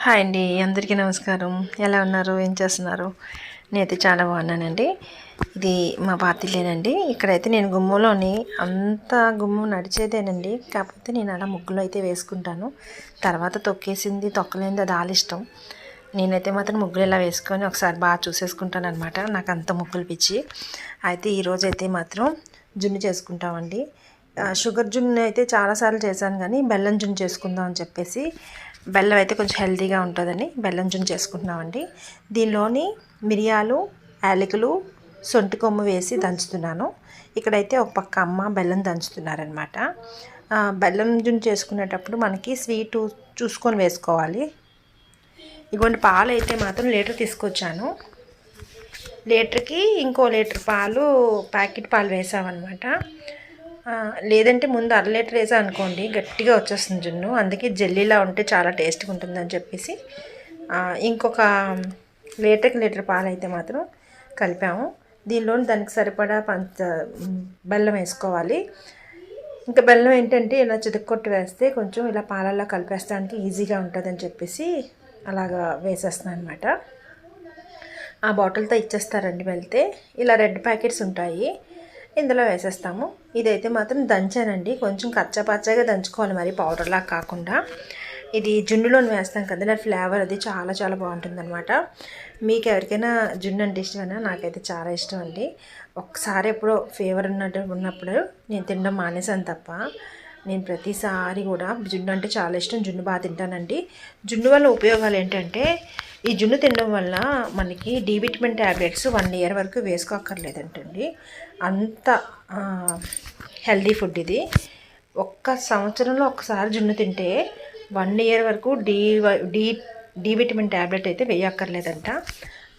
Hi అండి, అందరికీ నమస్కారం. ఎలా ఉన్నారు, ఏం చేస్తున్నారు? నేనైతే చాలా బాగున్నానండి. ఇది మా పాతిలేనండి. ఇక్కడైతే నేను గుమ్మంలోని అంత గుమ్మం నడిచేదేనండి. కాకపోతే నేను అలా ముగ్గులు అయితే వేసుకుంటాను. తర్వాత తొక్కేసింది తొక్కలేనిది అది వాళ్ళ ఇష్టం. నేనైతే మాత్రం ముగ్గులు ఇలా వేసుకొని ఒకసారి బాగా చూసేసుకుంటాను అనమాట. నాకు అంత ముగ్గులు పిచ్చి. అయితే ఈరోజైతే మాత్రం జున్ను చేసుకుంటామండి. షుగర్ జున్ను అయితే చాలాసార్లు చేశాను, కానీ బెల్లం జున్ను చేసుకుందాం అని చెప్పేసి, బెల్లం అయితే కొంచెం హెల్తీగా ఉంటుందని బెల్లం జున్ను చేసుకుంటున్నామండి. దీనిలోని మిరియాలు, యాలకులు, సొంటి కొమ్ము వేసి దంచుతున్నాను. ఇక్కడైతే ఒక పక్క అమ్మ బెల్లం దంచుతున్నారనమాట. బెల్లం జున్ను చేసుకునేటప్పుడు మనకి స్వీటు చూసుకొని వేసుకోవాలి. ఇటువంటి పాలు అయితే మాత్రం లీటర్ తీసుకొచ్చాను. లీటర్కి ఇంకో లీటర్ పాలు, ప్యాకెట్ పాలు వేసామన్నమాట. లేదంటే ముందు అర లీటర్ వేసా అనుకోండి, గట్టిగా వచ్చేస్తుంది జున్ను. అందుకే జెల్లీలా ఉంటే చాలా టేస్ట్గా ఉంటుందని చెప్పేసి ఇంకొక లీటర్ పాలు అయితే మాత్రం కలిపాము. దీనిలో దానికి సరిపడా బెల్లం వేసుకోవాలి. ఇంకా బెల్లం ఏంటంటే ఇలా చితక్కొట్టి వేస్తే కొంచెం ఇలా పాలల్లో కలిపేస్తానికి ఈజీగా ఉంటుందని చెప్పేసి అలాగా వేసేస్తున్నాను అనమాట. ఆ బాటిల్తో ఇచ్చేస్తారండి వెళ్తే. ఇలా రెడ్ ప్యాకెట్స్ ఉంటాయి, ఇందులో వేసేస్తాము. ఇదైతే మాత్రం దంచానండి, కొంచెం కచ్చపచ్చగా దంచుకోవాలి, మరి పౌడర్లా కాకుండా. ఇది జున్నులోని వేస్తాం కదా, నా ఫ్లేవర్ అది చాలా చాలా బాగుంటుంది అనమాట. మీకు ఎవరికైనా జున్ను అంటే ఇష్టమైనా, నాకైతే చాలా ఇష్టం అండి. ఒకసారి ఎప్పుడో ఫీవర్ ఉన్నప్పుడు నేను తినడం మానేసాను తప్ప, నేను ప్రతిసారి కూడా జున్ను అంటే చాలా ఇష్టం, జున్ను బాగా తింటానండి. జున్ను వల్ల ఉపయోగాలు ఏంటంటే, ఈ జున్ను తినడం వల్ల మనకి డి విటమిన్ ట్యాబ్లెట్స్ 1 year వరకు వేసుకోక్కర్లేదంటండి. అంత హెల్దీ ఫుడ్ ఇది. ఒక్క సంవత్సరంలో ఒకసారి జున్ను తింటే 1 year వరకు డి విటమిన్ ట్యాబ్లెట్ అయితే వేయక్కర్లేదంట.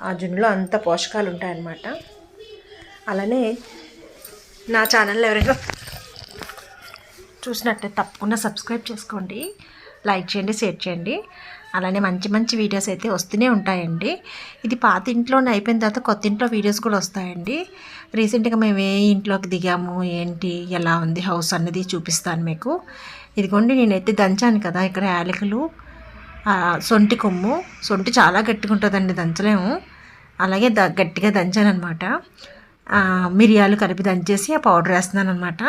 ఆ జున్నులో అంత పోషకాలు ఉంటాయన్నమాట. అలానే నా ఛానల్లో ఎవరైనా చూసినట్లయితే తప్పకుండా సబ్స్క్రైబ్ చేసుకోండి, లైక్ చేయండి, షేర్ చేయండి. అలానే మంచి మంచి వీడియోస్ అయితే వస్తూనే ఉంటాయండి. ఇది పాత ఇంట్లోనే అయిపోయిన తర్వాత కొత్త ఇంట్లో వీడియోస్ కూడా వస్తాయండి. రీసెంట్గా మేము ఏ ఇంట్లోకి దిగాము, ఏంటి, ఎలా ఉంది హౌస్ అన్నది చూపిస్తాను మీకు. ఇదిగోండి, నేనైతే దంచాను కదా, ఇక్కడ యాలకులు, సొంటి కొమ్ము. సొంటి చాలా గట్టిగా ఉంటుందండి, దంచలేము. అలాగే గట్టిగా దంచాను అనమాట. మిరియాలు కలిపి దంచేసి ఆ పౌడర్ వేస్తున్నాను అనమాట.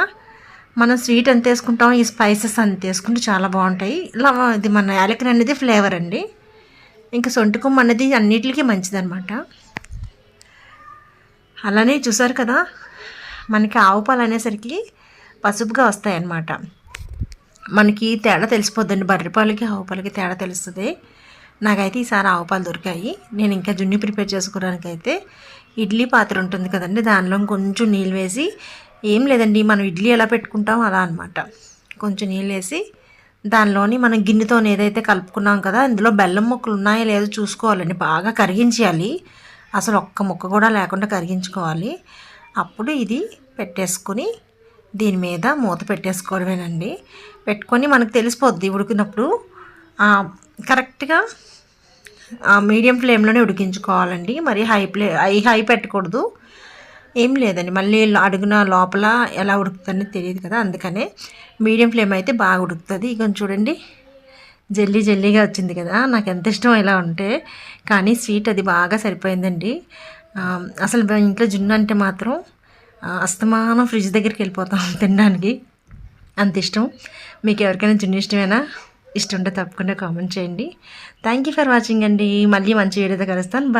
మనం స్వీట్ ఎంత వేసుకుంటాం, ఈ స్పైసెస్ అంత వేసుకుంటే చాలా బాగుంటాయి. ఇలా ఇది మన యాలకులు అనేది ఫ్లేవర్ అండి. ఇంకా సొంటి కొమ్ము అనేది అన్నిటికీ మంచిదన్నమాట. అలానే చూసారు కదా, మనకి ఆవు పాలు అనేసరికి పసుపుగా వస్తాయన్నమాట. మనకి తేడా తెలిసిపోద్దండి, బర్రెపాలకి ఆవు పాలకి తేడా తెలుస్తుంది. నాకైతే ఈసారి ఆవు పాలు దొరికాయి. నేను ఇంకా జున్ను ప్రిపేర్ చేసుకోవడానికి అయితే ఇడ్లీ పాత్ర ఉంటుంది కదండి, దానిలో కొంచెం నీళ్ళు వేసి, ఏం లేదండి, మనం ఇడ్లీ ఎలా పెట్టుకుంటాం అలా అనమాట. కొంచెం నీళ్ళు వేసి దానిలోని మనం గిన్నెతో ఏదైతే కలుపుకున్నాం కదా, ఇందులో బెల్లం ముక్కలు ఉన్నాయో లేదో చూసుకోవాలండి. బాగా కరిగించాలి, అసలు ఒక్క ముక్క కూడా లేకుండా కరిగించుకోవాలి. అప్పుడు ఇది పెట్టేసుకొని దీని మీద మూత పెట్టేసుకోవడమేనండి. పెట్టుకొని మనకు తెలిసిపోద్ది ఉడికినప్పుడు. కరెక్ట్గా మీడియం ఫ్లేమ్లోనే ఉడికించుకోవాలండి, మరి హై పెట్టకూడదు. ఏం లేదండి, మళ్ళీ అడుగున లోపల ఎలా ఉడుకుతుందని తెలియదు కదా, అందుకనే మీడియం ఫ్లేమ్ అయితే బాగా ఉడుకుతుంది. ఇక చూడండి, జెల్లీగా వచ్చింది కదా, నాకు ఎంత ఇష్టం ఇలా ఉంటే. కానీ స్వీట్ అది బాగా సరిపోయిందండి. అసలు ఇంట్లో జున్ను అంటే మాత్రం అస్తమానం ఫ్రిడ్జ్ దగ్గరికి వెళ్ళిపోతాం తినడానికి, అంత ఇష్టం. మీకు ఎవరికైనా జున్ను ఇష్టమేనా? ఇష్టం ఉంటే తప్పకుండా కామెంట్ చేయండి. థ్యాంక్ యూ ఫర్ వాచింగ్ అండి. మళ్ళీ మంచి వీడియోతో కలుస్తాను. బాయ్.